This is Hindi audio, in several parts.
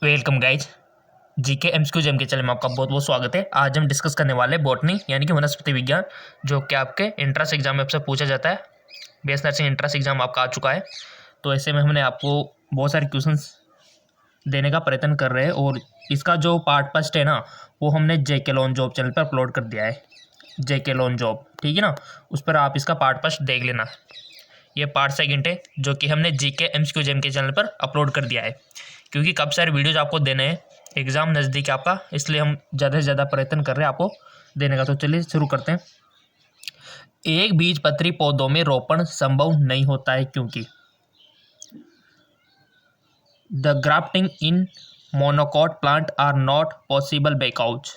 Welcome guys. GK MCQ gem के चैनल में आपका बहुत बहुत स्वागत है। आज हम डिस्कस करने वाले हैं बॉटनी यानी कि वनस्पति विज्ञान, जो कि आपके एंट्रेंस एग्जाम में आपसे पूछा जाता है। बीएस नर्सिंग एंट्रेंस एग्जाम आपका आ चुका है, तो ऐसे में हमने आपको बहुत सारे क्वेश्चंस देने का प्रयत्न कर रहे हैं और इसका जो पार्ट फर्स्ट है ना, वो हमने जेके लॉन जॉब चैनल पर अपलोड कर दिया है। जेके लॉन जॉब, ठीक है ना, उस पर आप इसका पार्ट फर्स्ट देख लेना। ये पार्ट सेकंड है जो कि हमने जीके एमसीक्यू जेम के चैनल पर अपलोड कर दिया है, क्योंकि काफ़ी सारे वीडियोज आपको देने हैं, एग्ज़ाम नज़दीक है आपका, इसलिए हम ज़्यादा से ज़्यादा प्रयत्न कर रहे हैं आपको देने का। तो चलिए शुरू करते हैं। एक बीजपत्री पौधों में रोपण संभव नहीं होता है क्योंकि the grafting in monocot plant are not possible because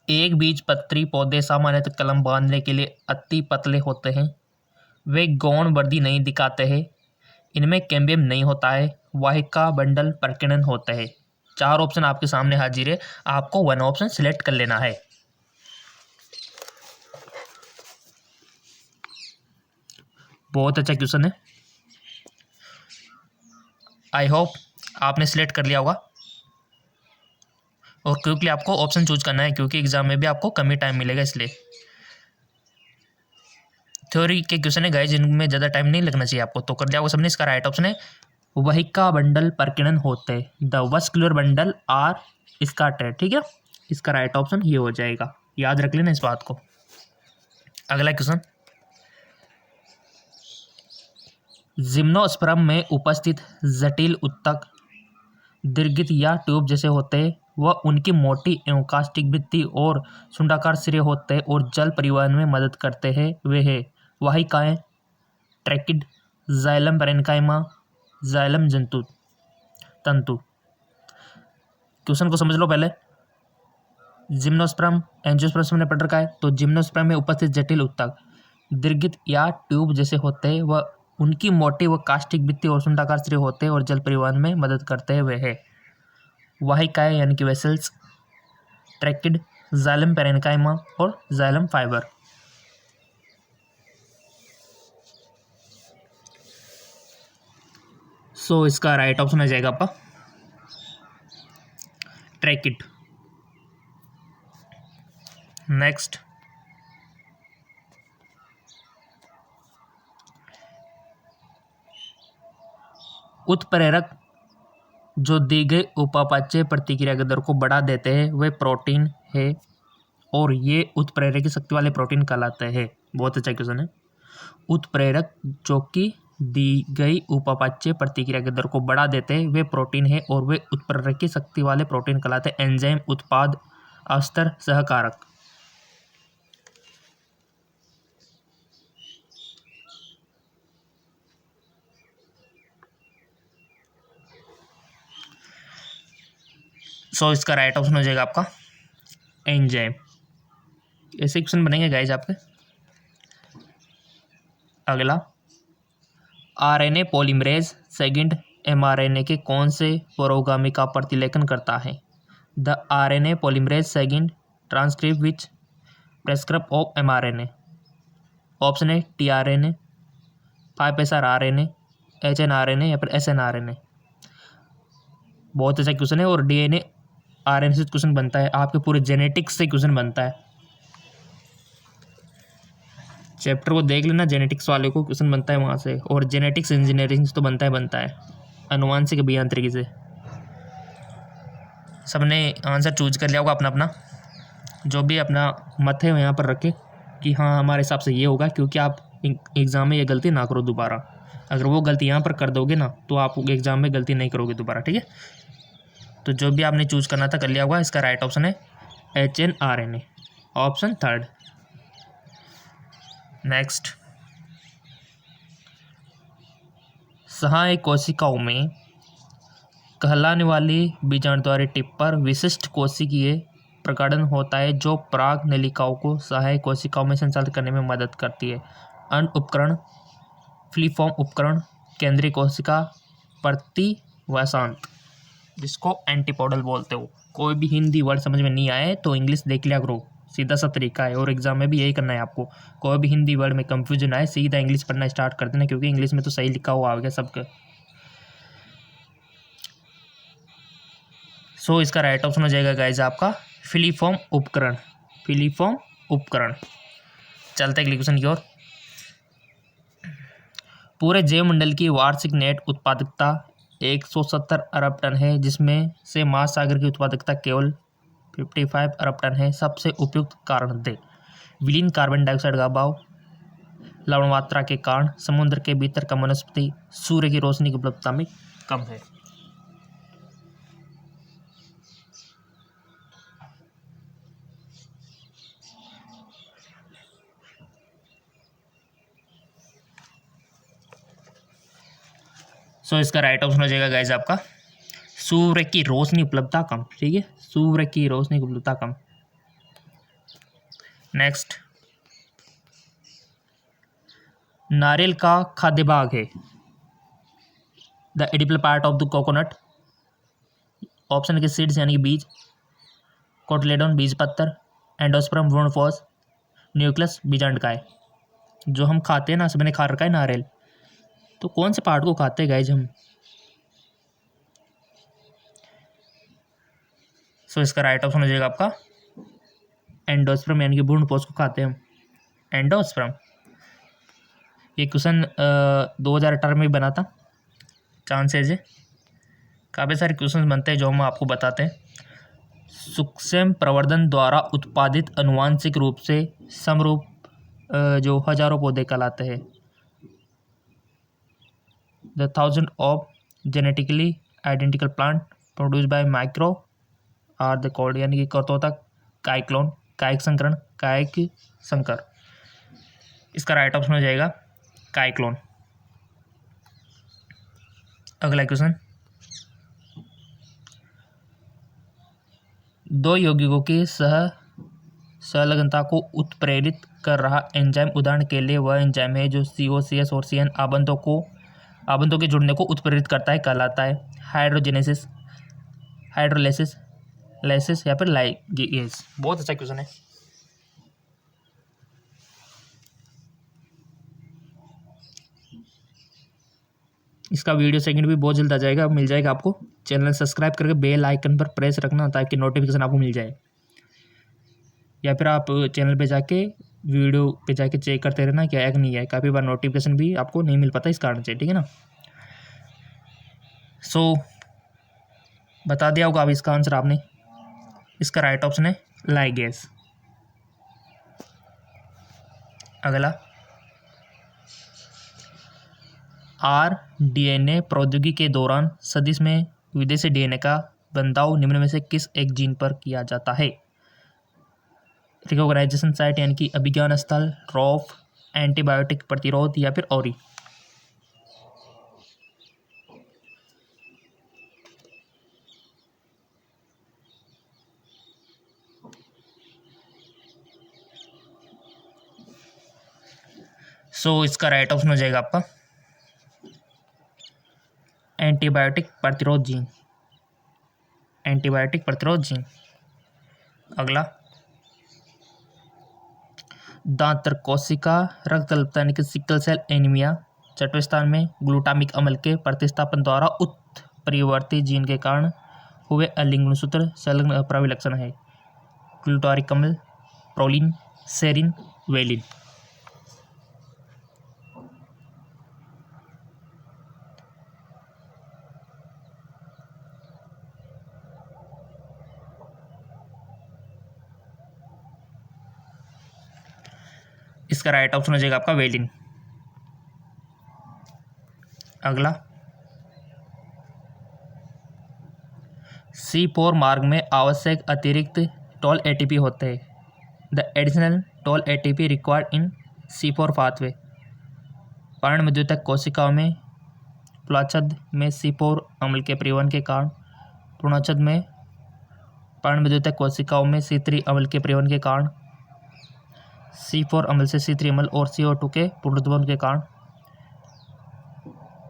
एक बीजपत्री पौधे सामान्यतः कलम बांधने के लिए अति पतले होते हैं, वे गौण वृद्धि नहीं दिखाते हैं, इनमें कैम्बियम नहीं होता है, वाहिका बंडल प्रकीर्णन होते हैं। 4 ऑप्शन आपके सामने हाजिर है, आपको 1 ऑप्शन सिलेक्ट कर लेना है। बहुत अच्छा क्वेश्चन है, आई होप आपने सिलेक्ट कर लिया होगा। और क्विकली आपको ऑप्शन चूज करना है क्योंकि एग्जाम में भी आपको कम ही टाइम मिलेगा, इसलिए थ्योरी के क्वेश्चन है गाइस, जिनमें ज़्यादा टाइम नहीं लगना चाहिए आपको, तो कर दिया होगा सबने। इसका राइट ऑप्शन है वहिका बंडल प्रकीर्णन होते, the vascular bundle are scattered, ठीक है। इसका राइट ऑप्शन ये हो जाएगा, याद रख लेना इस बात को। अगला क्वेश्चन, जिम्नोस्पर्म में उपस्थित जटिल उत्तक दीर्घित या ट्यूब जैसे होते हैं, वह उनकी मोटी एवं कास्टिक भित्ति और सुंडाकार सिरे होते हैं और जल परिवहन में मदद करते हैं। वे है वाहिकाएं, ट्रैकिड, जाइलम पैरेन्काइमा, जाइलम जंतु तंतु। क्वेश्चन को समझ लो पहले। जिम्नोस्पर्म एंजियोस्पर्म हमने पढ़ रखा है, तो जिम्नोस्पर्म में उपस्थित जटिल उत्तक दीर्घित या ट्यूब जैसे होते हैं, वह उनकी मोटी व कास्टिक भित्ति और सुंडाकार सिरे होते हैं और जल परिवहन में मदद करते हैं। वे है वाहिकाएं यानी कि वेसल्स, ट्रैकिड, जाइलम पैरेन्काइमा और जाइलम फाइबर। सो इसका राइट ऑप्शन आ जाएगा आपका ट्रैकिड। नेक्स्ट, उत्प्रेरक जो दी गई उपापचय प्रतिक्रिया के दर को बढ़ा देते हैं वे प्रोटीन है और ये उत्प्रेरक की शक्ति वाले प्रोटीन कहलाते हैं। बहुत अच्छा क्वेश्चन है। उत्प्रेरक जो कि दी गई उपापचय प्रतिक्रिया के दर को बढ़ा देते हैं वे प्रोटीन है और वे उत्प्रेरक की शक्ति वाले प्रोटीन कहलाते हैं। एंजाइम, उत्पाद, अस्तर, सहकारक। सो इसका राइट ऑप्शन हो जाएगा आपका एंजाइम। ऐसे क्वेश्चन बनेंगे गाइज आपके। अगला, आरएनए पॉलीमरेज सेकंड एमआरएनए के कौन से पुरोगामी का प्रतिलेखन करता है? The RNA polymerase second transcript which prescript of mRNA. Option है टीआरएनए, 5' आरएनए, एचएनआरएनए या फिर एसएनआरएनए। बहुत अच्छा क्वेश्चन है और डीएनए आरएनए से क्वेश्चन बनता है, आपके पूरे जेनेटिक्स से क्वेश्चन बनता है। चैप्टर को देख लेना, जेनेटिक्स वाले को क्वेश्चन बनता है वहाँ से, और जेनेटिक्स इंजीनियरिंग से तो बनता है अनुवांशिक अभियांत्रिकी से। सबने आंसर चूज कर लिया होगा अपना अपना, जो भी अपना मत है यहाँ पर रखे कि हाँ हमारे हिसाब से ये होगा, क्योंकि आप एग्ज़ाम में ये गलती ना करो दोबारा। अगर वो गलती यहाँ पर कर दोगे ना तो आप एग्ज़ाम में गलती नहीं करोगे दोबारा, ठीक है। तो जो भी आपने चूज करना था कर लिया होगा। इसका राइट ऑप्शन है एचएनआरएनए, ऑप्शन थर्ड। नेक्स्ट, सहाय कोशिकाओं में कहलाने वाली बीजाणुद्वारी टिप पर विशिष्ट कोशिकीय प्रकटन होता है जो पराग नलिकाओं को सहायक कोशिकाओं में संचालित करने में मदद करती है। अन्न उपकरण, फ्लीफॉर्म उपकरण, केंद्रीय कोशिका प्रतिवसांत, जिसको एंटीपोडल बोलते हो। कोई भी हिंदी वर्ड समझ में नहीं आए तो इंग्लिश देख लिया करो, सीधा सा तरीका है, और एग्जाम में भी यही करना है आपको। कोई भी हिंदी वर्ड में कंफ्यूजन आए सीधा इंग्लिश पढ़ना स्टार्ट कर देना, क्योंकि इंग्लिश में तो सही लिखा हुआ आ गया सबके। सो इसका राइट ऑप्शन हो जाएगा गाइज आपका फिलीफॉर्म उपकरण। फिलीफॉर्म उपकरण। चलते हैं अगले क्वेश्चन की ओर। पूरे जैवमंडल की वार्षिक नेट उत्पादकता 170 अरब टन है, जिसमें से महासागर की उत्पादकता केवल 55 अरब टन है। सबसे उपयुक्त कारण दे। विलीन कार्बन डाइऑक्साइड का अभाव, लवण मात्रा के कारण, समुद्र के भीतर कम वनस्पति, सूर्य की रोशनी की उपलब्धता में कम है। सो इसका राइट ऑप्शन हो जाएगा गाइज आपका सूर्य की रोशनी उपलब्धता कम। ठीक है, सूर्य की रोशनी की उपलब्धता कम। नेक्स्ट, नारियल का खाद्य भाग है। The edible part of the coconut. Option के सीड्स यानी कि बीज, कोटलेडोन बीज पत्तर, एंडोस्पर्म भ्रूणपोष, न्यूक्लियस बीजांडकाय। जो हम खाते हैं ना, सबने खा रखा है नारियल, तो कौन से पार्ट को खाते हैं गाइज हम? सो इसका राइट ऑप्शन हो जाएगा आपका एंडोस्पर्म यानी कि भ्रूणपोष को खाते हैं हम, एंडोस्पर्म। ये क्वेश्चन 2018 में बना था, चांसेज है। काफ़ी सारे क्वेश्चन बनते हैं जो हम आपको बताते हैं। सूक्ष्म प्रवर्धन द्वारा उत्पादित अनुवांशिक रूप से समरूप जो हजारों पौधे कहलाते हैं। The thousand of genetically identical plant produce by micro are the called, यानी कि कर्तोतक, काइक्लोन, कायिक संकरण, कायिक संकर। इसका राइट ऑप्शन हो जाएगा काइक्लोन। अगला क्वेश्चन, दो यौगिकों की संलग्नता को उत्प्रेरित कर रहा एंजाइम, उदाहरण के लिए वह एंजाइम है जो COCS और CN आबंधों के जुड़ने को उत्प्रेरित करता है, कहलाता है हाइड्रोजेनेसिस, हाइड्रोलाइसिस, लाइसिस या फिर लाइगेज। बहुत अच्छा क्वेश्चन है। इसका वीडियो सेकंड भी बहुत जल्द आ जाएगा, मिल जाएगा आपको। चैनल सब्सक्राइब करके बेल आइकन पर प्रेस रखना ताकि नोटिफिकेशन आपको मिल जाए, या फिर आप चैनल पे जाके वीडियो पे जाके चेक करते रहना क्या है कि नहीं है। काफ़ी बार नोटिफिकेशन भी आपको नहीं मिल पाता इस कारण से, ठीक है ना। सो बता दिया होगा अब इसका आंसर आपने। इसका राइट ऑप्शन है लाइगेज। अगला, RNA प्रौद्योगिकी के दौरान सदिश में विदेशी DNA का बंधाव निम्न में से किस एक जीन पर किया जाता है? रिकॉग्नाइजेशन साइट यानी कि अभिज्ञान स्थल, रॉफ, एंटीबायोटिक प्रतिरोध या फिर ओरी। सो इसका राइट ऑप्शन हो जाएगा आपका एंटीबायोटिक प्रतिरोध जीन, एंटीबायोटिक प्रतिरोध जीन। अगला, दांतर कोशिका रक्त अल्पता यानी कि सिकल सेल एनीमिया छठवें स्थान में ग्लूटामिक अम्ल के प्रतिस्थापन द्वारा उत्परिवर्ती जीन के कारण हुए अलिंग गुणसूत्र संलग्न अप्रविलक्षण है। ग्लूटारिक अम्ल, प्रोलिन, सेरिन, वेलिन। इसका राइट ऑप्शन हो जाएगा आपका वेलिन। अगला, C4 मार्ग में आवश्यक अतिरिक्त टोल ATP होते हैं। The additional total ATP required in C4 pathway. पर्णमद्योतक कोशिकाओं में पुलाच्छद में C4 अम्ल के परिवहन के कारण, भ्रूणाच्छद में पर्णमद्योतक कोशिकाओं में C3 अम्ल के परिवहन के कारण, C4 अम्ल से C3 अम्ल और CO2 के पुनरुत्पादन के कारण,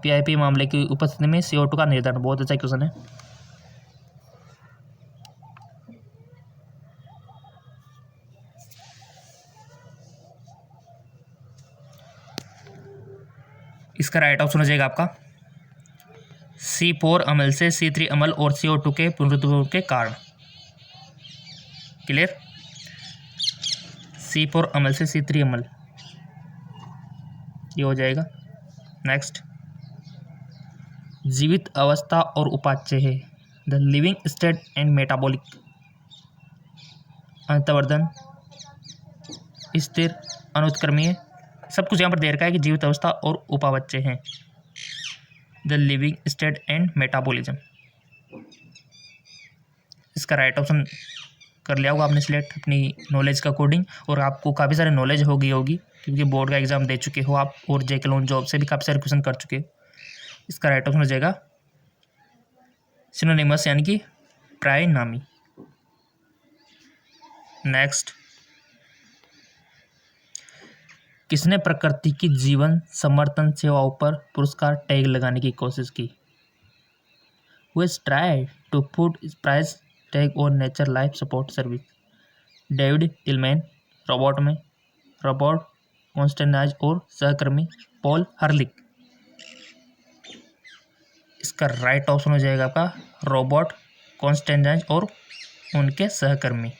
PIP मामले की उपस्थिति में CO2 का निर्धारण। बहुत अच्छा क्वेश्चन है। इसका राइट ऑप्शन हो जाएगा आपका C4 अम्ल से C3 अम्ल और CO2 के पुनरुत्पादन के कारण। क्लियर? C4 अम्ल से C3 अम्ल, ये हो जाएगा। नेक्स्ट, जीवित अवस्था और उपाच्य है। The living state and metabolic, अंतर्वर्धन, स्थिर, अनुत्क्रमणीय, सब कुछ यहाँ पर दे रखा है कि जीवित अवस्था और उपापचय हैं। The living state and metabolism, इसका राइट ऑप्शन कर लिया होगा आपने सिलेक्ट अपनी नॉलेज के अकॉर्डिंग, और आपको काफ़ी सारे नॉलेज होगी क्योंकि बोर्ड का एग्जाम दे चुके हो आप और जेके लोन जॉब से भी काफ़ी सारे क्वेश्चन कर चुके हो। इसका राइट ऑप्शन हो जाएगा सिनोनिमस, यानी कि प्राय नामी। नेक्स्ट, किसने प्रकृति की जीवन समर्थन सेवाओं पर पुरस्कार टैग लगाने की कोशिश की? Who has tried to put price tag और nature life support service? David Illman, Robert Costanza और सहकर्मी पॉल हर्लिक। इसका राइट ऑप्शन हो जाएगा आपका रॉबर्ट कॉन्स्टेंटाइज और उनके सहकर्मी।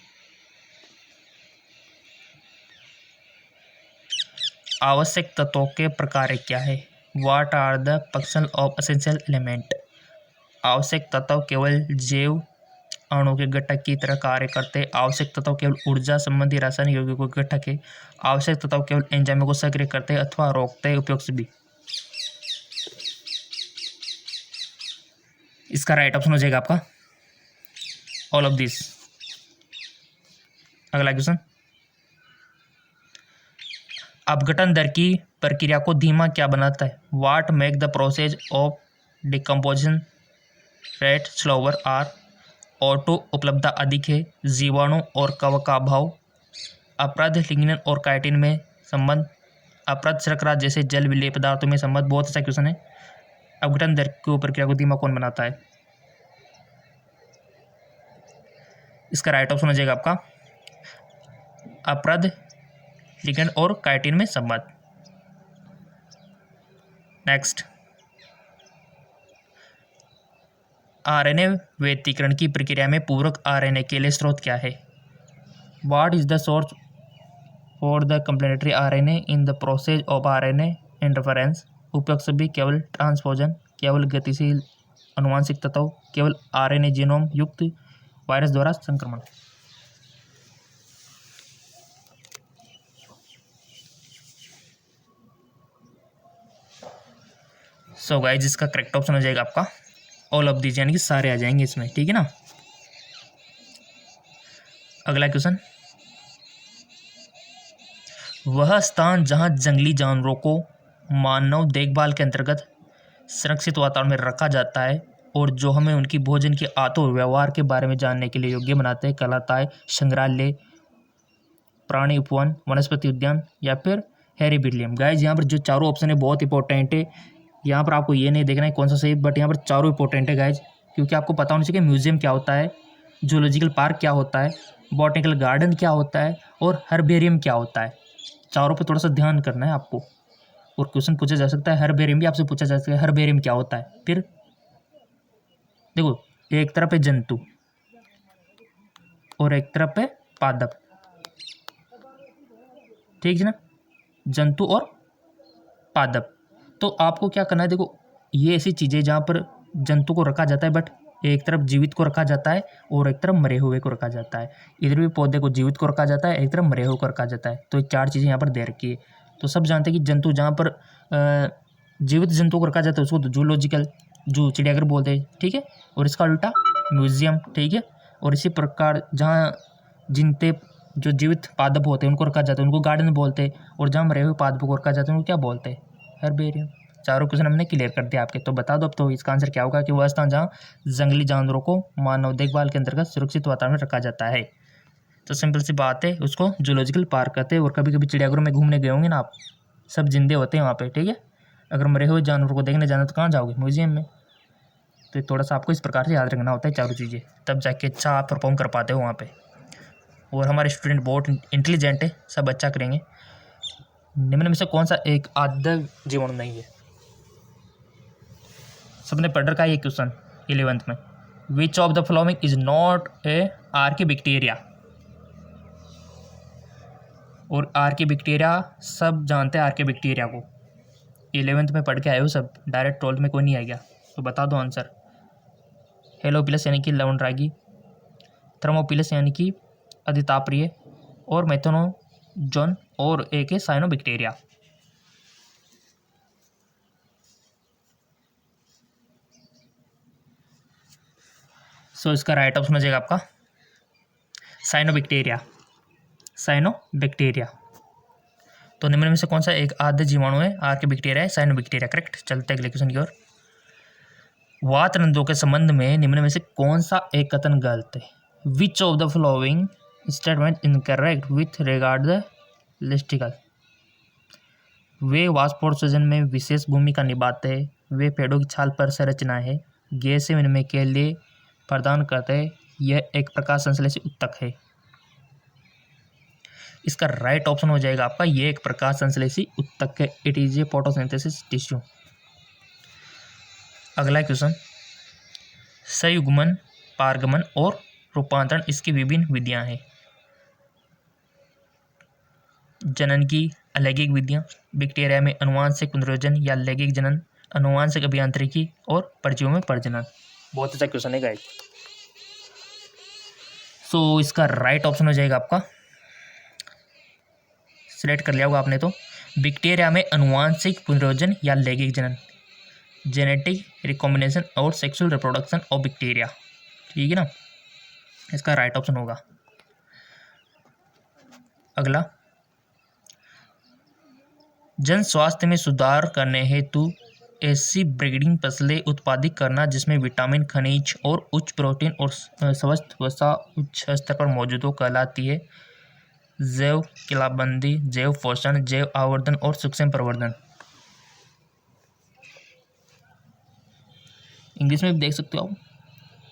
आवश्यक तत्वों के प्रकार क्या है? What are the function of essential element? आवश्यक तत्व केवल जैव अणु के घटक की तरह कार्य करते। आवश्यक तत्व केवल ऊर्जा संबंधी रासायनिक यौगिकों के घटक है। आवश्यक तत्व केवल एंजाइमों को सक्रिय करते अथवा रोकते। उपयोग से भी। इसका राइट ऑप्शन हो जाएगा आपका ऑल ऑफ दिस। अगला क्वेश्चन, अपघटन दर की प्रक्रिया को धीमा क्या बनाता है? What make the process of decomposition rate slower? Or ऑटो उपलब्धता अधिक है, जीवाणु और कवक का अभाव, अपराध लिग्निन और काइटिन में संबंध, अपराध शर्करा जैसे जल विलेय पदार्थों में संबंध। बहुत अच्छा क्वेश्चन है। अपघटन दर की प्रक्रिया को धीमा कौन बनाता है? इसका राइट ऑप्शन हो जाएगा आपका अपराध लिगेंड और काइटिन में संबंध। नेक्स्ट, आरएनए व्यतिकरण की प्रक्रिया में पूरक आरएनए के लिए स्रोत क्या है? What is the source for the complementary RNA in the process of RNA interference? उपयोग सभी, केवल ट्रांसपोजन, केवल गतिशील अनुवांशिक तत्व, केवल आरएनए जीनोम युक्त वायरस द्वारा संक्रमण। सो गाइस, इसका करेक्ट ऑप्शन हो जाएगा आपका ऑल ऑफ दीज, यानी कि सारे आ जाएंगे इसमें। ठीक है ना। अगला क्वेश्चन, वह स्थान जहां जंगली जानवरों को मानव देखभाल के अंतर्गत सुरक्षित वातावरण में रखा जाता है और जो हमें उनकी भोजन के आदतों व्यवहार के बारे में जानने के लिए योग्य बनाते हैं, कहलाता है संग्रहालय, प्राणी उपवन, वनस्पति उद्यान या फिर हेरिबेरियम। गाइस, यहाँ पर जो चारों ऑप्शन है बहुत इंपॉर्टेंट है। यहाँ पर आपको ये नहीं देखना है कौन सा सही, बट यहाँ पर चारों इंपॉर्टेंट है गाइज, क्योंकि आपको पता होना चाहिए म्यूजियम क्या होता है, जूलॉजिकल पार्क क्या होता है, बॉटनिकल गार्डन क्या होता है और हर्बेरियम क्या होता है। चारों पर थोड़ा सा ध्यान करना है आपको। और क्वेश्चन पूछा जा सकता है, हर्बेरियम भी आपसे पूछा जा सकता है, हर्बेरियम क्या होता है। फिर देखो, एक तरफ है जंतु और एक तरफ है पादप, ठीक है ना, जंतु और पादप। तो आपको क्या करना है, देखो ये ऐसी चीज़ें जहाँ पर जंतु को रखा जाता है, बट एक तरफ जीवित को रखा जाता है और एक तरफ मरे हुए को रखा जाता है। इधर भी पौधे को जीवित को रखा जाता है, एक तरफ मरे हुए को रखा जाता है। तो ये चार चीज़ें यहाँ पर दे रखी है। तो सब जानते हैं कि जंतु जहाँ पर जीवित जंतु को रखा जाता है उसको तो जूलॉजिकल, जू चिड़ियाघर बोलते हैं, ठीक है, और इसका उल्टा म्यूजियम, ठीक है। और इसी प्रकार जहाँ जिनते जो जीवित पादप होते हैं उनको रखा जाता है उनको गार्डन बोलते हैं, और जहाँ मरे हुए पादपों को रखा जाता है उनको क्या बोलते हैं? हर्बेरियम। चारों क्वेश्चन हमने क्लियर कर दिया आपके। तो बता दो अब तो इसका आंसर क्या होगा कि वह स्थान जहाँ जंगली जानवरों को मानव देखभाल के अंतर्गत सुरक्षित वातावरण में रखा जाता है। तो सिंपल सी बात है, उसको जूलॉजिकल पार्क कहते हैं। और कभी कभी चिड़ियाघरों में घूमने गए होंगे ना आप, सब जिंदे होते हैं वहाँ पे, ठीक है। अगर मरे हुए जानवरों को देखने जाना तो कहाँ जाओगे? म्यूजियम में। तो थोड़ा सा आपको इस प्रकार से याद रखना होता है चारों चीज़ें, तब जाके अच्छा आप परफॉर्म कर पाते हो वहाँ पे। और हमारे स्टूडेंट बहुत इंटेलिजेंट है, सब अच्छा करेंगे। निम्न में से कौन सा एक आद्य जीवाणु नहीं है? सबने पढ़ रखा है ये क्वेश्चन 11th में। विच of the following is not a archaebacteria. और आर्किबैक्टीरिया सब जानते हैं आर्किबैक्टीरिया को, 11th में पढ़ के आए हो सब, डायरेक्ट 12th में कोई नहीं आएगा। तो बता दो आंसर। हेलोपिलस यानी कि लवणरागी, थर्मोपिलस यानी कि अधिताप्रिय, और मेथनोजोन और एक है साइनोबैक्टीरिया। सो इसका राइट ऑप्शन हो जाएगा आपका साइनोबैक्टीरिया। साइनोबैक्टीरिया। तो निम्न में से कौन सा एक आद्य जीवाणु है? आर्किबैक्टीरिया है, साइनोबैक्टीरिया। करेक्ट। चलते हैं अगले क्वेश्चन की ओर। वात रंध्रों के संबंध में निम्न में से कौन सा एक कथन गलत है? Which of the following statement incorrect with regard the listicle. वे वाष्पोत्सर्जन में विशेष भूमिका निभाते हैं, वे पेड़ों की छाल पर संरचना है, गैस विनिमय के लिए प्रदान करते हैं, यह एक प्रकाश संश्लेषी उत्तक है। इसका राइट ऑप्शन हो जाएगा आपका ये एक प्रकाश संश्लेषी उत्तक है। It is a photosynthesis tissue. अगला क्वेश्चन, संयुग्मन, पारगमन और रूपांतरण इसकी विभिन्न विधियां हैं। जनन की अलैंगिक विधियां, बैक्टीरिया में अनुवांशिक पुनर्योजन या लैंगिक जनन, अनुवांशिक अभियांत्रिकी और परजीवियों में प्रजनन। बहुत अच्छा क्वेश्चन है गाइस। सो इसका राइट ऑप्शन हो जाएगा आपका, सिलेक्ट कर लिया होगा आपने तो, बैक्टीरिया में अनुवांशिक पुनर्योजन या लैंगिक जनन, जेनेटिक रिकॉम्बिनेशन और सेक्सुअल रिप्रोडक्शन ऑफ बैक्टीरिया। ठीक है ना, इसका राइट ऑप्शन होगा। अगला, जन स्वास्थ्य में सुधार करने हेतु ऐसी ब्रीडिंग फसलें उत्पादित करना जिसमें विटामिन, खनिज और उच्च प्रोटीन और स्वस्थ वसा उच्च स्तर पर मौजूद हो कहलाती है जैव किलाबंदी, जैव पोषण, जैव आवर्धन और सूक्ष्म प्रवर्धन। इंग्लिश में भी देख सकते हो आप,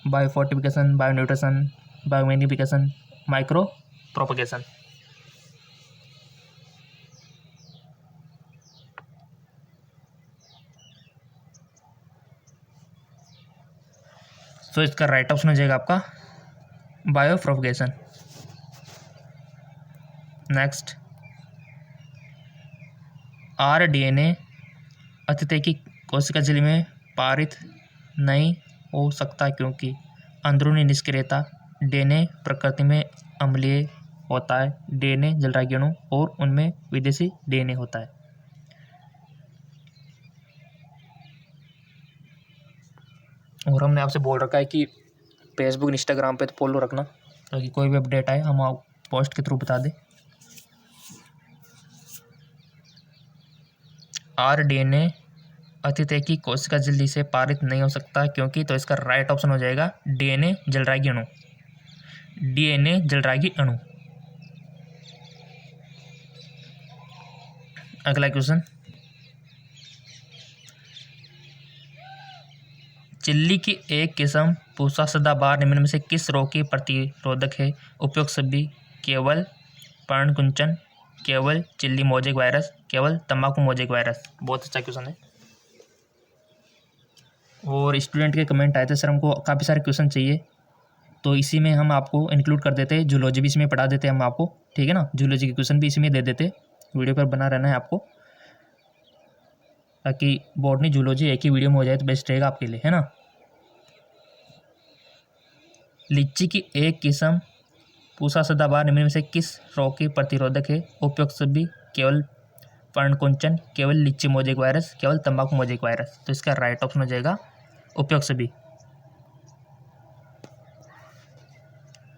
बायोफोर्टिफिकेशन, बायोन्यूट्रिशन, बायोमैग्निफिकेशन, माइक्रो प्रोपगेशन। तो इसका राइट ऑप्शन हो जाएगा आपका बायोप्रोपगेशन। नेक्स्ट, आरडीएनए अतिथि कोशिका झिल्ली में पारित नहीं हो सकता क्योंकि अंदरूनी निष्क्रियता, डीएनए प्रकृति में अम्लीय होता है, डीएनए जलरागी अणु और उनमें विदेशी डीएनए होता है। और हमने आपसे बोल रखा है कि फेसबुक इंस्टाग्राम पे तो फॉलो रखना ताकि कोई भी अपडेट आए हम आप पोस्ट के थ्रू बता दें। आरडीएनए अतिथि की कोशिका झिल्ली से पारित नहीं हो सकता क्योंकि, तो इसका राइट ऑप्शन हो जाएगा डीएनए जलरागी अणु। डीएनए जलरागी अणु। अगला क्वेश्चन, चिल्ली की एक किस्म पूसा सदाबहार निम्न में से किस रोग की प्रतिरोधक है? उपयुक्त सभी, केवल पर्णकुंचन, केवल चिल्ली मोजेक वायरस, केवल तंबाकू मोजेक वायरस। बहुत अच्छा क्वेश्चन है। और स्टूडेंट के कमेंट आए थे सर हमको काफ़ी सारे क्वेश्चन चाहिए, तो इसी में हम आपको इंक्लूड कर देते हैं, जूलॉजी भी इसमें पढ़ा देते हैं हम आपको। ठीक है ना, जूलॉजी के क्वेश्चन भी इसी में दे देते। वीडियो पर बना रहना है आपको, ताकि बॉटनी जूलॉजी एक ही वीडियो में हो जाए तो बेस्ट रहेगा आपके लिए, है ना। लीची की एक किस्म पूसा सदाबहार निम्न में से किस रोग की प्रतिरोधक है? उपयुक्त सभी, केवल पर्णकुंचन, केवल लीची मोजेक वायरस, केवल तंबाकू मोजेक वायरस। तो इसका राइट ऑप्शन हो जाएगा उपयुक्त सभी।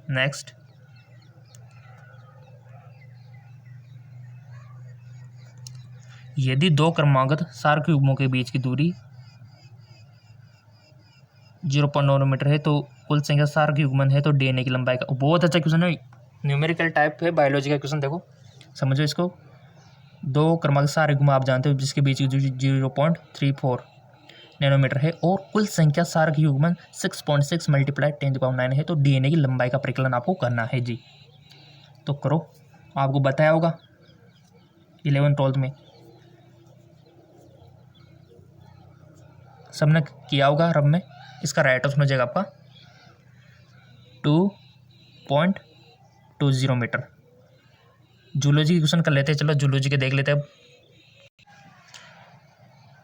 नेक्स्ट, यदि दो क्रमागत सार्क युग्मों के बीच की दूरी 0.9 मीटर है तो कुल संख्या सार्क युग्मन है तो डीएनए की लंबाई का। बहुत अच्छा क्वेश्चन है, न्यूमेरिकल टाइप है बायोलॉजी का क्वेश्चन। देखो समझो इसको, दो क्रमागत सार्क युग्म आप जानते हो जिसके बीच की दूरी 0.34 नैनोमीटर है और कुल संख्या सार्क युग्मन 6.6 मल्टीप्लाई 10⁹ है तो डीएनए की लंबाई का परिकलन आपको करना है जी। तो करो, आपको बताया होगा 11th 12th में। सबने किया होगा रब में। इसका राइट ऑप्शन हो जाएगा आपका 2.20 मीटर। जूलॉजी की क्वेश्चन कर लेते हैं, चलो जूलॉजी के देख लेते हैं।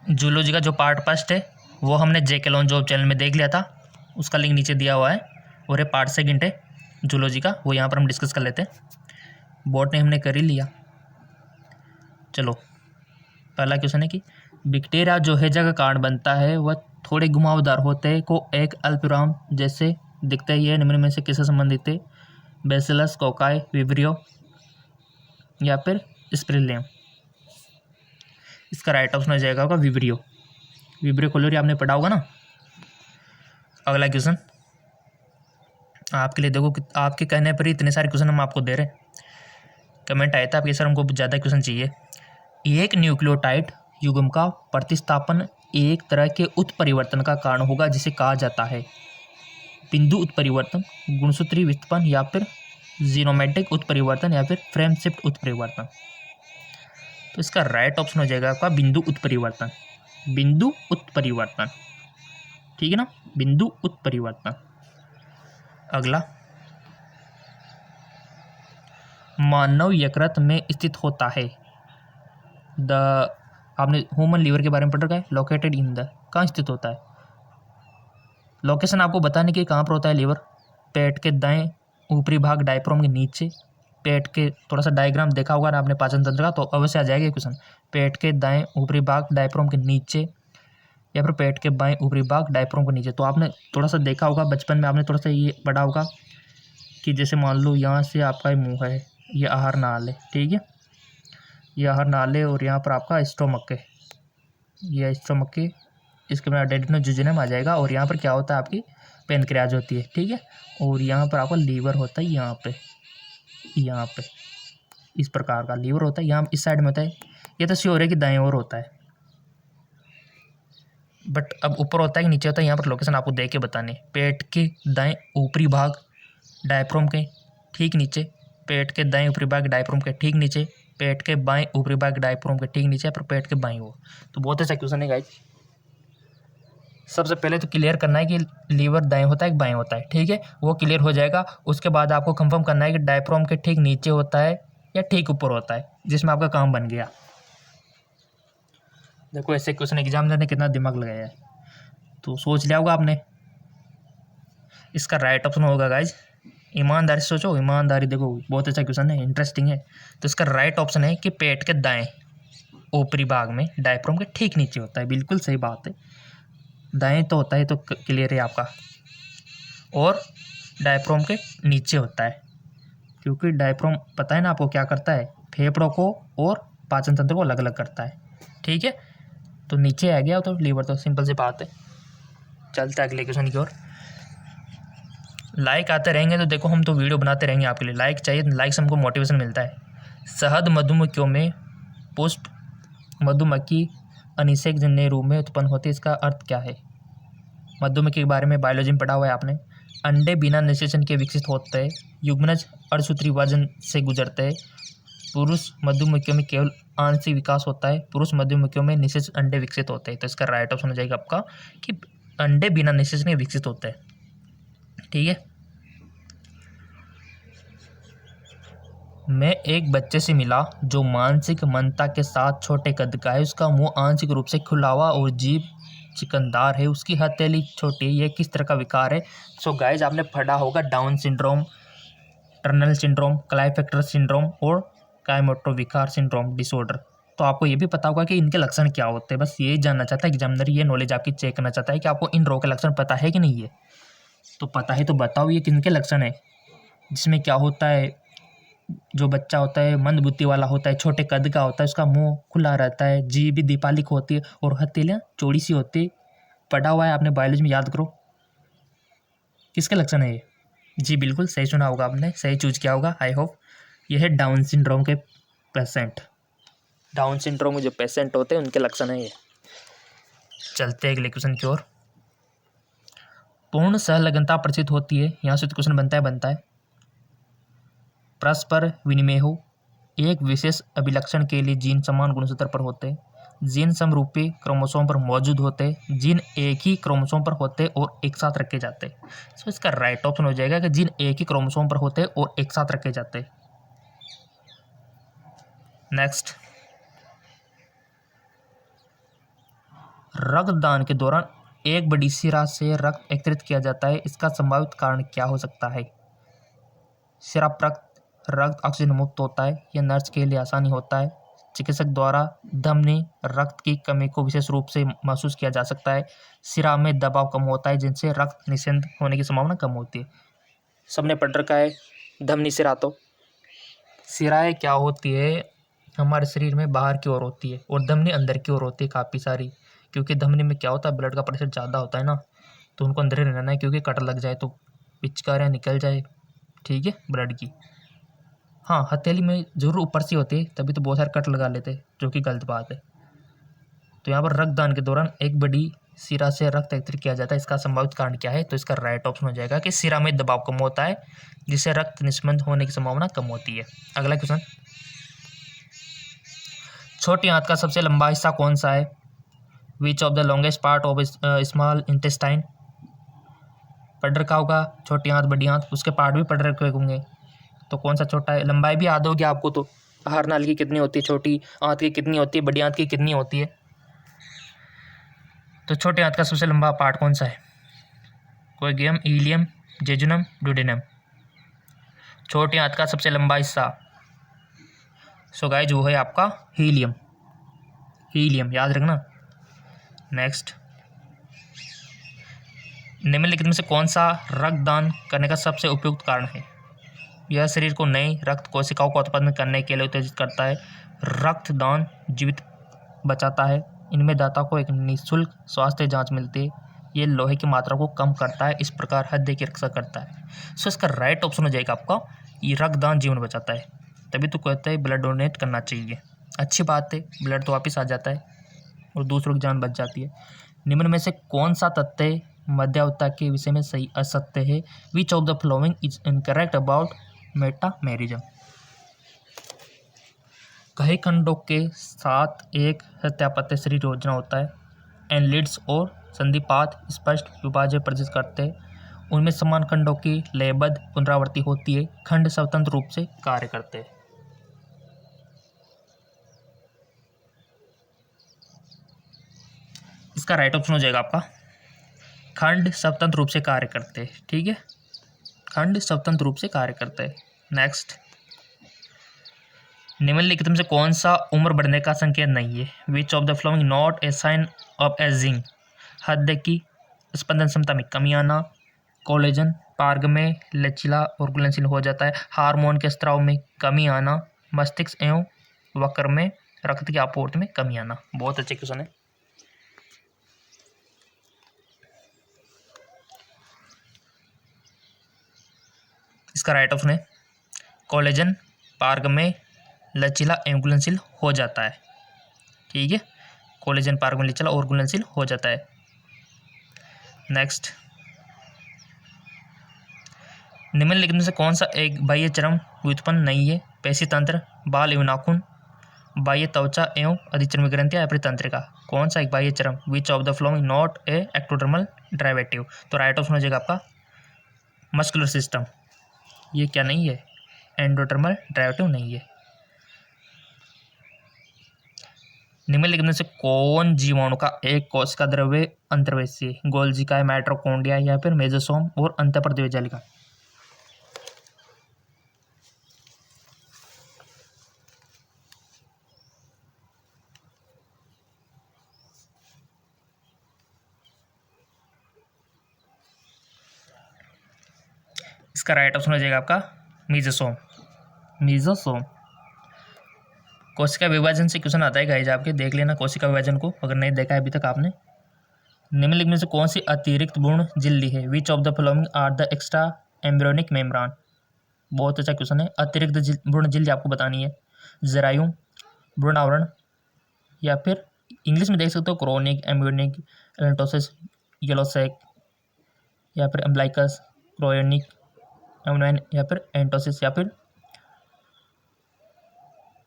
जूलॉजी का जो पार्ट फर्स्ट है वो हमने जेके लॉन्च जॉब चैनल में देख लिया था, उसका लिंक नीचे दिया हुआ है। और ये पार्ट सेकंड है जूलॉजी का, वो यहाँ पर हम डिस्कस कर लेते हैं। बॉटनी हमने कर ही लिया। चलो पहला क्वेश्चन है कि बैक्टीरिया जो हैजा का कारण बनता है वह थोड़े घुमावदार होते हैं को एक अल्पविराम जैसे दिखते ही है, निम्न में से किससे संबंधित है? बेसिलस, कोकाई, विब्रियो या फिर स्प्रिलियम। इसका राइट ऑप्शन हो जाएगा आपका विब्रियो। विब्रियो कोलोरी आपने पढ़ा होगा ना। अगला क्वेश्चन आपके लिए, देखो आपके कहने पर ही इतने सारे क्वेश्चन हम आपको दे रहे हैं। कमेंट आया था आपके सर हमको ज़्यादा क्वेश्चन चाहिए। एक न्यूक्लियोटाइड युग्म का प्रतिस्थापन एक तरह के उत्परिवर्तन का कारण होगा जिसे कहा जाता है बिंदु उत्परिवर्तन, गुणसूत्री विस्थापन या फिर जीनोमेट्रिक उत्परिवर्तन या फिर फ्रेम शिफ्ट उत्परिवर्तन। तो इसका राइट ऑप्शन हो जाएगा आपका बिंदु उत्परिवर्तन। बिंदु उत्परिवर्तन, ठीक है ना, बिंदु उत्परिवर्तन। अगला, मानव यकृत में स्थित होता है आपने ह्यूमन लीवर के बारे में पढ़ रखा है। लोकेटेड इन द, कहाँ स्थित होता है? लोकेशन आपको बताने के कहाँ पर होता है लीवर? पेट के दाएं ऊपरी भाग डायफ्राम के नीचे। पेट के थोड़ा सा डायग्राम देखा होगा ना आपने पाचन तंत्र का, तो अवश्य आ जाएगा क्वेश्चन। पेट के दाएं ऊपरी भाग डायफ्राम के नीचे या फिर पेट के बाएं ऊपरी भाग डायफ्राम के नीचे। तो आपने थोड़ा सा देखा होगा बचपन में, आपने थोड़ा सा ये पढ़ा होगा कि जैसे मान लो यहाँ से आपका मुंह है, ये आहार नाल है, ठीक है, ये आहार नाल है, और यहाँ पर आपका स्टोमक है, ये स्टोमक है, इसके बाद डेडिनोजुजिनम आ जाएगा। और यहाँ पर क्या होता है आपकी पेनक्रियाज होती है, ठीक है। और यहाँ पर आपका लीवर होता है, यहाँ पे इस प्रकार का लीवर होता है, यहाँ इस साइड में होता है। ये तो श्योर है कि दाएं ओर होता है, बट अब ऊपर होता है कि नीचे होता है, यहाँ पर लोकेशन आपको देख के बताने। पेट के दाएं ऊपरी भाग डायफ्राम के ठीक नीचे, पेट के दाएं ऊपरी भाग डायफ्राम के ठीक नीचे, पेट के बाएं ऊपरी भाग डायफ्राम के ठीक नीचे, पर पेट के बाएं ओर। तो बहुत अच्छा क्वेश्चन है गाइस। सबसे पहले तो क्लियर करना है कि लीवर दाएं होता है कि बाएं होता है, ठीक है, वो क्लियर हो जाएगा। उसके बाद आपको कंफर्म करना है कि डायफ्राम के ठीक नीचे होता है या ठीक ऊपर होता है, जिसमें आपका काम बन गया। देखो ऐसे क्वेश्चन एग्जामिनर ने कितना दिमाग लगाया है, तो सोच लिया होगा आपने। इसका राइट ऑप्शन होगा गाइज, ईमानदारी से सोचो, ईमानदारी। देखो बहुत अच्छा क्वेश्चन है, इंटरेस्टिंग है। तो इसका राइट ऑप्शन है कि पेट के दाएं ऊपरी भाग में डायफ्राम के ठीक नीचे होता है। बिल्कुल सही बात है, दाएं तो होता है, तो क्लियर है आपका। और डायफ्राम के नीचे होता है, क्योंकि डायफ्राम पता है ना आपको क्या करता है, फेफड़ों को और पाचन तंत्र को अलग अलग करता है, ठीक है। तो नीचे आ गया तो लीवर, तो सिंपल सी बात है। चलते अगले क्वेश्चन की ओर। लाइक आते रहेंगे तो देखो हम तो वीडियो बनाते रहेंगे आपके लिए। लाइक चाहिए, लाइक से हमको मोटिवेशन मिलता है। शहद मधुमक्खियों में पुष्प मधुमक्खी अनिषेक जन्य रूप में उत्पन्न होती है, इसका अर्थ क्या है? मधुमक्खी के बारे में बायोलॉजी में पढ़ा हुआ है आपने। अंडे बिना निषेचन के विकसित होते हैं, युग्मनज अर्धसूत्री विभाजन से गुजरते हैं। पुरुष मधुमक्खियों में केवल आंशिक विकास होता है, पुरुष मधुमक्खियों में निषेच अंडे विकसित होते हैं। तो इसका राइट ऑप्शन हो जाएगा आपका कि अंडे बिना निषेचन के विकसित होते हैं, ठीक है। मैं एक बच्चे से मिला जो मानसिक मंदता के साथ छोटे कद का है, उसका मुंह आंशिक रूप से खुला हुआ और जीभ चिकनदार है, उसकी हथेली छोटी है, यह किस तरह का विकार है? सो गाइज आपने पढ़ा होगा Down syndrome, Turner syndrome, Klinefelter syndrome और कायमोटो विकार सिंड्रोम डिसऑर्डर। तो आपको ये भी पता होगा कि इनके लक्षण क्या होते हैं। बस ये जानना चाहता है एग्जामिनर, ये नॉलेज आपकी चेक करना चाहता है कि आपको इन रोग के लक्षण पता है कि नहीं है। तो पता है तो बताओ ये किनके लक्षण है, जिसमें क्या होता है? जो बच्चा होता है मंद बुद्धि वाला होता है, छोटे कद का होता है, उसका मुंह खुला रहता है, जीभ भी दीपालिक होती है और हथेलियाँ चौड़ी सी होती है। पढ़ा हुआ है आपने बायोलॉजी में, याद करो किसके लक्षण है ये। जी बिल्कुल सही सुना होगा आपने, सही चूज किया होगा आई होप। यह है डाउन सिंड्रोम के पेशेंट, डाउन सिंड्रोम में जो पेशेंट होते हैं उनके लक्षण है ये। चलते हैं अगले क्वेश्चन की ओर। पूर्ण सहलग्नता प्रचित होती है, यहाँ से तो क्वेश्चन बनता है। परस्पर विनिमय हो, एक विशेष अभिलक्षण के लिए जीन समान गुणसूत्र पर होते हैं, जीन समरूपी क्रोमोसोम पर मौजूद होते, जीन एक ही क्रोमोसोम पर होते और एक साथ रखे जाते। सो इसका राइट ऑप्शन हो जाएगा कि जीन एक ही क्रोमोसोम पर होते और एक साथ रखे जाते। नेक्स्ट, रक्तदान के दौरान एक बड़ी सिरा से रक्त एकत्रित किया जाता है, इसका संभावित कारण क्या हो सकता है? सिरा रक्त ऑक्सीजन मुक्त होता है, यह नर्स के लिए आसानी होता है, चिकित्सक द्वारा धमनी रक्त की कमी को विशेष रूप से महसूस किया जा सकता है, सिरा में दबाव कम होता है जिनसे रक्त निस्संद होने की संभावना कम होती है। सबने पढ़ रखा है धमनी सिरा। तो सिराएं क्या होती है, हमारे शरीर में बाहर की ओर होती है और धमनी अंदर की ओर होती है काफ़ी सारी, क्योंकि धमनी में क्या होता है, ब्लड का प्रेशर ज़्यादा होता है ना, तो उनको अंदर ही रहना है, क्योंकि कट लग जाए तो पिचकारियाँ निकल जाए, ठीक है, ब्लड की। हाँ, हथेली में जरूर ऊपर से होती है, तभी तो बहुत सारे कट लगा लेते, जो कि गलत बात है। तो यहाँ पर रक्तदान के दौरान एक बड़ी सिरा से रक्त एकत्रित किया जाता है, इसका संभावित कारण क्या है? तो इसका राइट ऑप्शन हो जाएगा कि सिरा में दबाव कम होता है, जिससे रक्त निस्पंद होने की संभावना कम होती है। अगला क्वेश्चन, छोटी आंत का सबसे लंबा हिस्सा कौन सा है? Which of the longest part of small intestine. पढ़ रखा होगा छोटी आंत बड़ी आंत, उसके पार्ट भी पढ़ रखे होंगे, तो कौन सा छोटा है? लंबाई भी याद होगी आपको, तो आहार नाली की कितनी होती है, छोटी आंत की कितनी होती है, बड़ी आंत की कितनी होती है? तो छोटे आंत का सबसे लंबा पार्ट कौन सा है? कोएगियम, इलियम, जेजुनम, डुडेनम। छोटी आंत का सबसे लंबा हिस्सा, सो गाइस वो है आपका हीलियम। हीलियम याद रखना। नेक्स्ट, निम्नलिखित में से कौन सा रक्तदान करने का सबसे उपयुक्त कारण है? यह शरीर को नई रक्त कोशिकाओं का उत्पादन करने के लिए उत्तेजित करता है, रक्तदान जीवित बचाता है, इनमें दाता को एक निःशुल्क स्वास्थ्य जांच मिलती है, ये लोहे की मात्रा को कम करता है, इस प्रकार हृदय की रक्षा करता है। सो इसका राइट ऑप्शन हो जाएगा आपका, ये रक्तदान जीवन बचाता है, तभी तो कहते हैं ब्लड डोनेट करना चाहिए। अच्छी बात है, ब्लड तो वापस आ जाता है और दूसरों की जान बच जाती है। निम्न में से कौन सा तथ्य मध्यावता के विषय में सही असत्य है? Which of the following is incorrect about metamerism. कई खंडों के साथ एक सत्यापत्य शरीर योजना होता है, एनलिड्स और संधिपात स्पष्ट विभाज्य प्रदर्शित करते हैं, उनमें समान खंडों की लयबद्ध पुनरावृत्ति होती है, खंड स्वतंत्र रूप से कार्य करते हैं। इसका राइट ऑप्शन हो जाएगा आपका खंड स्वतंत्र रूप से कार्य करते हैं, ठीक है, खंड स्वतंत्र रूप से कार्य करते हैं। नेक्स्ट, निम्नलिखित में से कौन सा उम्र बढ़ने का संकेत नहीं है? Which of the following not a sign of ageing. हृदय की स्पंदन क्षमता में कमी आना, कोलेजन पार्ग में लचीला और घुलनशील हो जाता है, हार्मोन के स्त्राव में कमी आना, मस्तिष्क एवं वक्र में रक्त की आपूर्ति में कमी आना। बहुत अच्छे क्वेश्चन है। इसका राइट ऑप्शन है कोलेजन पार्ग में लचीला एवं घुलनशील हो जाता है, ठीक है, कोलेजन पार्ग में लचीला और घुलनशील हो जाता है। नेक्स्ट, निम्नलिखित में से कौन सा एक बाह्य चर्म व्युत्पन्न नहीं है? पेशी तंत्र, बाल एवं नाखून, बाह्य त्वचा एवं अधिचर्मी ग्रंथियां या फिर तंत्रिका। कौन सा एक बाह्य चर्म? विच of the following not A ectodermal derivative. तो राइट ऑप्शन हो जाएगा आपका मस्कुलर सिस्टम। ये क्या नहीं है? एंडोडर्मल डेरिवेटिव नहीं है। निम्नलिखित में से कौन जीवाणु का एक कोशिका द्रव्य अंतर्वेशी? गोल्जिका, माइटोकॉन्ड्रिया या फिर मेसोसोम और अंतःपर द्विजालिका। इसका राइट ऑप्शन हो जाएगा आपका मेसोसोम। मेसोसोम। कोशिका विभाजन से क्वेश्चन आता है गाइस, आपके देख लेना कोशिका विभाजन को, अगर नहीं देखा है अभी तक आपने। निम्नलिखित में से कौन सी अतिरिक्त भ्रूण झिल्ली है? Which of the following are the extra embryonic membrane. बहुत अच्छा क्वेश्चन है। अतिरिक्त भ्रूण झिल्ली आपको बतानी है, जरायु, भ्रूण आवरण, या फिर इंग्लिश में देख सकते हो क्रोनिक, एम्ब्रियोनिक, एलेंटोसिस, येलो सैक, या फिर एम्ब्लाइकस, क्रोनिक, या फिर एंटोसिस, या फिर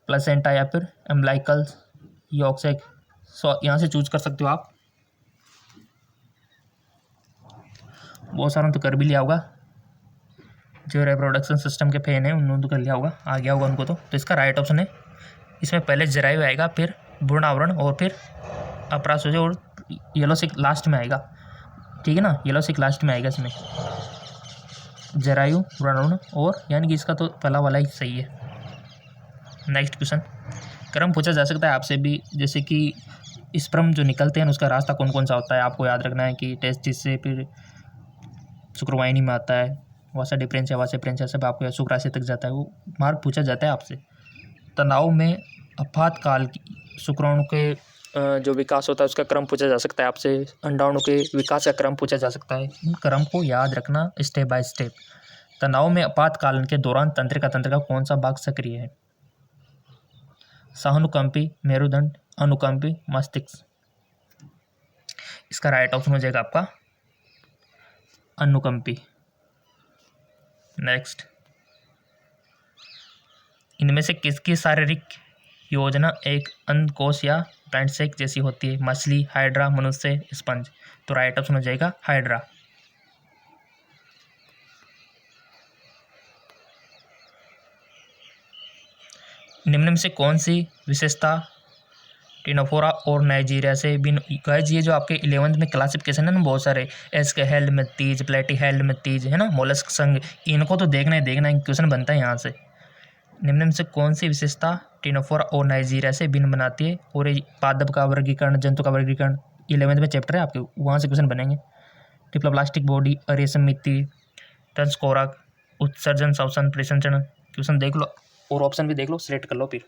प्लेसेंटा, या फिर एम्ब्लाइकल, यॉक्सेक, सो यहाँ से चूज कर सकते हो आप। बहुत सारा तो कर भी लिया होगा, जो रिप्रोडक्शन सिस्टम के फैन है उन्होंने तो कर लिया होगा, आ गया होगा उनको। तो इसका राइट ऑप्शन है, इसमें पहले जरायु आएगा, फिर भ्रूण आवरण, और फिर अप्राशोज, और येलो सिक लास्ट में आएगा। ठीक है ना, येलो सिक लास्ट में आएगा इसमें, जरायु, भ्रूण, और यानी कि इसका तो पहला वाला ही सही है। नेक्स्ट क्वेश्चन, क्रम पूछा जा सकता है आपसे भी, जैसे कि स्पर्म जो निकलते हैं उसका रास्ता कौन कौन सा होता है। आपको याद रखना है कि टेस्टिस से फिर शुक्रवाहिनी में आता है, वहाँ से डिफरेंशिया, वहाँ से प्रेंशिया, सब आपको शुक्राशय तक जाता है, वो मार्क पूछा जाता है आपसे। तनाव में आपातकाल की शुक्राणु के जो विकास होता है उसका क्रम पूछा जा सकता है आपसे। अंडाणु के विकास का क्रम पूछा जा सकता है। इन क्रम को याद रखना स्टेप बाय स्टेप। तनाव में आपातकाल के दौरान तंत्रिका का कौन सा भाग सक्रिय है। सहानुकंपी, मेरुदंड, अनुकंपी, मस्तिष्क। इसका राइट ऑप्शन हो जाएगा आपका अनुकंपी। नेक्स्ट, इनमें से किसकी शारीरिक योजना एक अंडकोश या पेंटसेक जैसी होती है। मछली, हाइड्रा, मनुष्य, स्पंज। तो राइट ऑप्शन हो जाएगा हाइड्रा। निम्न में से कौन सी विशेषता टिनोफोरा और नाइजीरिया से भिन्न। गाइस ये जो आपके 11th में क्लासिफिकेशन है ना, बहुत सारे एस्क हेल्ड में तीज, प्लेटी हेल्ड में तीज, है ना, मोलस्क संघ, इनको तो देखना ही देखना, क्वेश्चन बनता है यहाँ से। निम्न में से कौन सी विशेषता टिनोफोरा और नाइजीरिया से भिन्न बनाती है। और ये पादप का वर्गीकरण, जंतु का वर्गीकरण 11th में चैप्टर है आपके, वहाँ से क्वेश्चन बनेंगे। डिप्लोप्लास्टिक बॉडी, रेशम मिट्टी, ट्रांसकोराक, उत्सर्जन, श्वसन, प्रेषण। क्वेश्चन देख लो और ऑप्शन भी देख लो, सिलेक्ट कर लो। फिर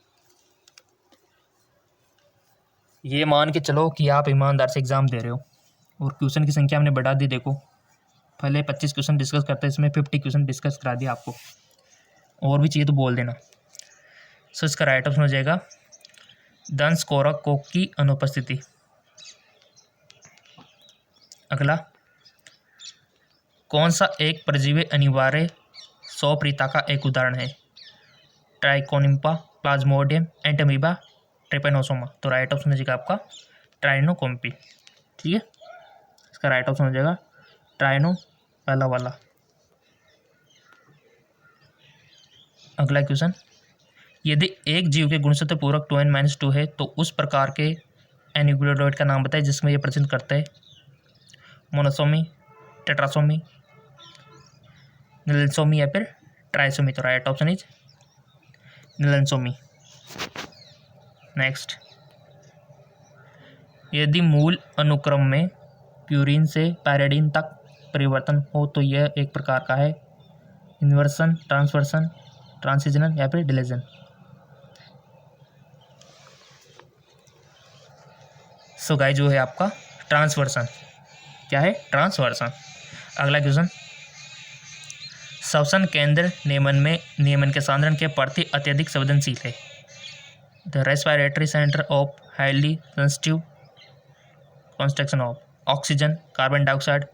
ये मान के चलो कि आप ईमानदार से एग्ज़ाम दे रहे हो और क्वेश्चन की संख्या हमने बढ़ा दी। देखो पहले 25 क्वेश्चन डिस्कस करते हैं, इसमें 50 क्वेश्चन डिस्कस करा दिया आपको। और भी चाहिए तो बोल देना। सो इसका राइट ऑप्शन हो जाएगा दंश कोरक कोक की अनुपस्थिति। अगला, कौन सा एक परजीवी अनिवार्य सौप्रीता का एक उदाहरण है। ट्राइकोनिम्पा, प्लाज्मोडियम, एंटमीबा, ट्रिपेनोसोमा। तो राइट ऑप्शन हो जाएगा आपका ट्राइनोकॉम्पी। ठीक है, इसका राइट ऑप्शन हो जाएगा ट्राइनो, पहला वाला। अगला क्वेश्चन, यदि एक जीव के गुणसूत्र पूरक 2n-2 है तो उस प्रकार के एन्यूक्लियोटाइड का नाम बताएं जिसमें ये प्रचलन करते हैं। मोनोसोमी, टेट्रासोमी, निलसोमी या फिर ट्राइसोमी। तो राइट ऑप्शन इज निलसोमी। नेक्स्ट, यदि मूल अनुक्रम में प्यूरिन से पायरिडीन तक परिवर्तन हो तो यह एक प्रकार का है। इन्वर्सन, ट्रांसवर्सन, ट्रांसिजनल या फिर डिलीजन। सो गाइस जो है आपका ट्रांसवर्सन। क्या है? ट्रांसवर्सन। अगला क्वेश्चन, श्वसन केंद्र नियमन के सांद्रण के प्रति अत्यधिक संवेदनशील है। The respiratory centre of highly sensitive construction of oxygen, carbon dioxide,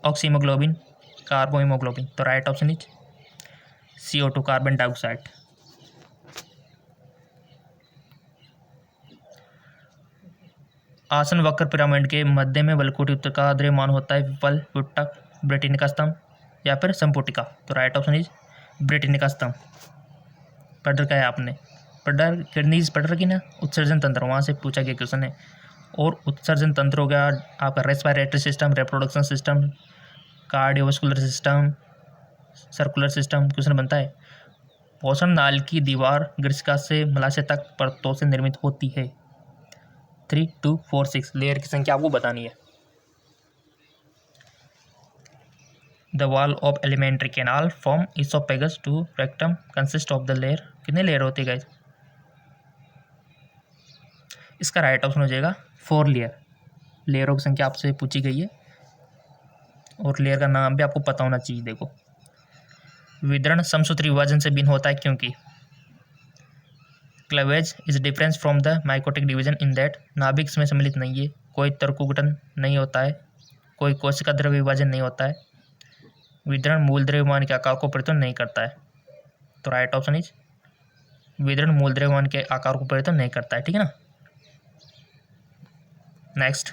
oxyhaemoglobin, carbohaemoglobin. तो right option is CO2, carbon dioxide. आसन वक्र पिरामिड के मध्य में बलकोटी उत्तर का द्रव्यमान होता है। विफल, पुटक, ब्रेटिनिका स्तंभ या फिर संपुटिका। तो राइट ऑप्शन इज ब्रेटिनिका स्तंभ। पढ़ रखा है आपने, किडनीज पढ़ रखी ना, उत्सर्जन तंत्र, वहाँ से पूछा गया क्वेश्चन है। और उत्सर्जन तंत्र हो गया आपका respiratory system, reproduction system, cardiovascular system, circular system. Question बनता है पोषण नाल की दीवार ग्रसिका से मलाशय तक परतों से निर्मित होती है। 3, 2, 4, 6 लेयर की संख्या आपको बतानी है। The wall of alimentary canal from oesophagus to rectum consist of the layer. कितने लेयर होती है गाइस? इसका राइट ऑप्शन हो जाएगा 4 लेयर। लेयरों की संख्या आपसे पूछी गई है और लेयर का नाम भी आपको पता होना चाहिए। देखो, वितरण समसूत्री विभाजन से भिन्न होता है क्योंकि cleavage is difference from the mycotic division in that नाभिक में सम्मिलित नहीं है, कोई तर्कुगठन नहीं होता है, कोई कोशिका द्रव्य विभाजन नहीं होता है, वितरण मूल द्रव्यमान के आकार को परिवर्तन नहीं करता है। तो राइट ऑप्शन इज वितरण मूल द्रव्यमान के आकार को परिवर्तन नहीं करता है। ठीक है ना। नेक्स्ट,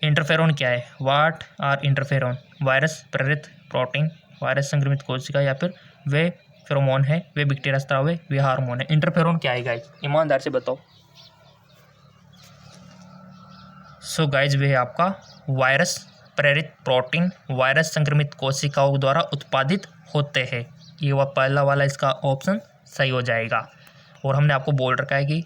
इंटरफेरोन क्या है? What are interferon? वायरस प्रेरित प्रोटीन, वायरस संक्रमित कोशिका या फिर वे फेरोमोन है, वे बैक्टीरिया स्राव है, वे हार्मोन है। इंटरफेरोन क्या है गाइज? ईमानदार से बताओ। सो गाइज वे है आपका वायरस प्रेरित प्रोटीन, वायरस संक्रमित कोशिकाओं द्वारा उत्पादित होते हैं। ये वह पहला वाला इसका ऑप्शन सही हो जाएगा। और हमने आपको बोल रखा है कि